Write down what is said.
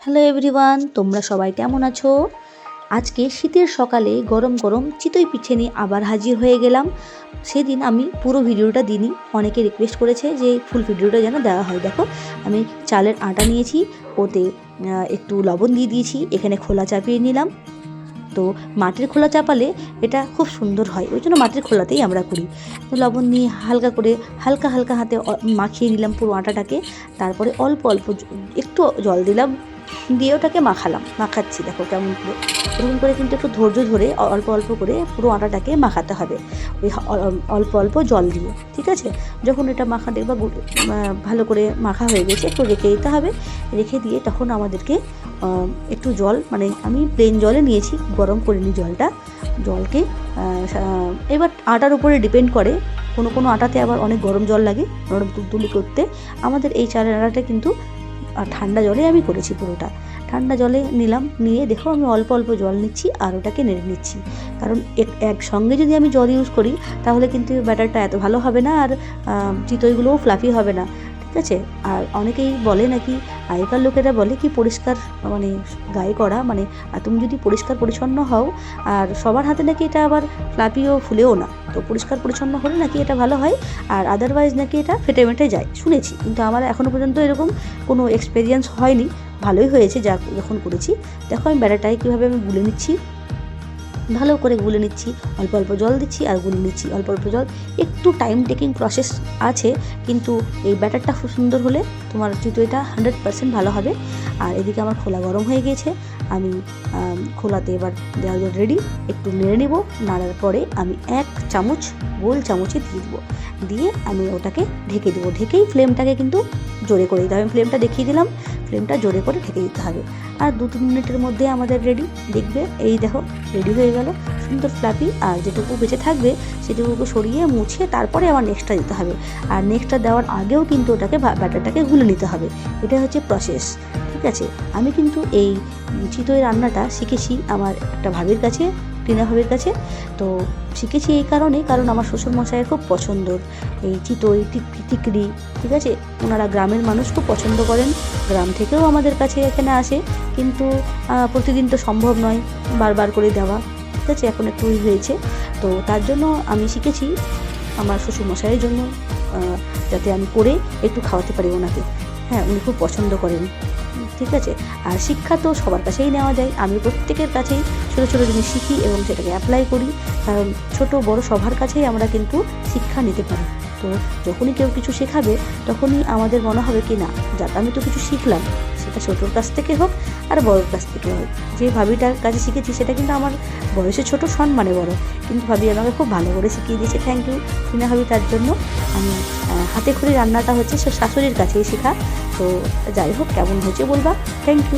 Hello everyone, তোমরা সবাই কেমন আছো? আজকে শীতের সকালে গরম গরম চিতই পিঠে নিয়ে আবার হাজির হয়ে গেলাম। সেদিন আমি পুরো ভিডিওটা দিইনি, অনেকে রিকোয়েস্ট করেছে যে ফুল ভিডিওটা যেন দেওয়া হয়। দেখো, আমি চালের আটা নিয়েছি, ওতে একটু লবণ দিয়ে দিয়েছি, এখানে খোলা চাপিয়ে নিলাম। তো মাটির খোলা চাপালে এটা খুব সুন্দর হয়, ওই জন্য মাটির খোলাতেই আমরা করি। তো লবণ নিয়ে হালকা করে হালকা হালকা হাতে মাখিয়ে নিলাম পুরো আটাটাকে। তারপরে অল্প অল্প একটু জল দিলাম, দিয়ে ওটাকে মাখাচ্ছি। দেখো কেমন করে, এরকম করে কিন্তু একটু ধৈর্য ধরে অল্প অল্প করে পুরো আটাটাকে মাখাতে হবে, ওই অল্প অল্প জল দিয়ে। ঠিক আছে, যখন এটা মাখা দেখবা ভালো করে মাখা হয়ে গেছে, একটু রেখে দিতে হবে। রেখে দিয়ে তখন আমাদেরকে একটু জল, মানে আমি প্লেন জলে নিয়েছি, গরম করে নিই জলকে। এবার আটার উপরে ডিপেন্ড করে, কোনো কোনো আটাতে আবার অনেক গরম জল লাগে নরম তুলতুলি করতে। আমাদের এই চালের আটাটা কিন্তু ঠান্ডা জলে আমি করেছি, পুরোটা ঠান্ডা জলে নিলাম। নিয়ে দেখো আমি অল্প অল্প জল নিচ্ছি আর ওটাকে নেড়ে নিচ্ছি, কারণ একসঙ্গে যদি আমি জল ইউজ করি তাহলে কিন্তু ব্যাটারটা এত ভালো হবে না, আর চিতইগুলোও ফ্লাফি হবে না। ঠিক আছে, আর অনেকেই বলে নাকি, আগেকার লোকেরা বলে কি পরিষ্কার মানে গায়ে করা, মানে তুমি যদি পরিষ্কার পরিচ্ছন্ন হও, আর সবার হাতে নাকি এটা আবার ফ্লাফিও ফুলেও না, তো পরিষ্কার পরিচ্ছন্ন হলে নাকি এটা ভালো হয়, আর আদারওয়াইজ নাকি এটা ফেটে মেটে যায় শুনেছি। কিন্তু আমার এখনও পর্যন্ত এরকম কোনো এক্সপেরিয়েন্স হয়নি, ভালোই হয়েছে যখন করেছি। দেখো আমি ব্যাটারটাকে কীভাবে আমি গুলে নিচ্ছি, ভালো করে গুলে নিচ্ছি, অল্প অল্প জল দিচ্ছি আর গুলে নিচ্ছি অল্প অল্প জল। একটু টাইম টেকিং প্রসেস আছে, কিন্তু এই ব্যাটারটা খুব সুন্দর হলে তোমার চিতইটা 100% ভালো হবে। আর এদিকে আমার খোলা গরম হয়ে গিয়েছে, আমি খোলাতে এবার দেওয়ার জন্য রেডি। একটু নেড়ে নেব, নাড়ার পরে আমি 1 চামচ গোল চামচে দিয়ে দেবো, দিয়ে আমি ওটাকে ঢেকে দেবো। ঢেকেই ফ্লেমটাকে কিন্তু জোরে করে দিতে হবে, আমি ফ্লেমটা দেখিয়ে দিলাম, ফ্লেমটা জোরে করে ঢেকে দিতে হবে। আর 2-3 মিনিটের মধ্যে আমাদের রেডি। দেখবে এই দেখো রেডি হয়ে গেল সুন্দর ফ্লাফি। আর যেটুকু বেঁচে থাকবে সেটুকু সরিয়ে মুছে তারপরে আবার নেক্সটটা দিতে হবে। আর নেক্সটটা দেওয়ার আগেও কিন্তু ওটাকে ব্যাটারটাকে গুলে নিতে হবে, এটা হচ্ছে প্রসেস। ঠিক আছে, আমি কিন্তু এই চিতই রান্নাটা শিখেছি আমার একটা ভাবির কাছে, টিনা ভাবির কাছে। তো শিখেছি এই কারণ আমার শ্বশুরমশাইয়ের খুব পছন্দর এই চিতই টিকরি। ঠিক আছে, ওনারা গ্রামের মানুষ, খুব পছন্দ করেন। গ্রাম থেকেও আমাদের কাছে এখানে আসে, কিন্তু প্রতিদিন তো সম্ভব নয় বারবার করে দেওয়া। ঠিক আছে, এখন একটু হয়েছে, তো তার জন্য আমি শিখেছি আমার শ্বশুরমশাইয়ের জন্য, যাতে আমি করে একটু খাওয়াতে পারি ওনাকে। হ্যাঁ, উনি খুব পছন্দ করেন। ঠিক আছে, আর শিক্ষা তো সবার কাছেই নেওয়া যায়, আমি প্রত্যেকের কাছেই ছোটো ছোটো জিনিস শিখি এবং সেটাকে অ্যাপ্লাই করি, কারণ ছোট বড় সবার কাছেই আমরা কিন্তু শিক্ষা নিতে পারি। তো যখনই কেউ কিছু শেখাবে তখনই আমাদের মনে হবে কি না, যাক আমি তো কিছু শিখলাম, সেটা ছোটোর কাছ থেকে হোক আর বড়োর কাছ থেকে হোক। যে ভাবিটার কাছে শিখেছি সেটা কিন্তু আমার বয়সে ছোট, সম্মানে বড়, কিন্তু ভাবি আমাকে খুব ভালো করে শিখিয়ে দিয়েছে। থ্যাংক ইউ টিনা ভাবি, তার জন্য। আমি হাতে খড়ি রান্নাটা হচ্ছে শাশুড়ির কাছেই শেখা। তো যাই হোক, কেমন হয়েছে বলবা। Thank you.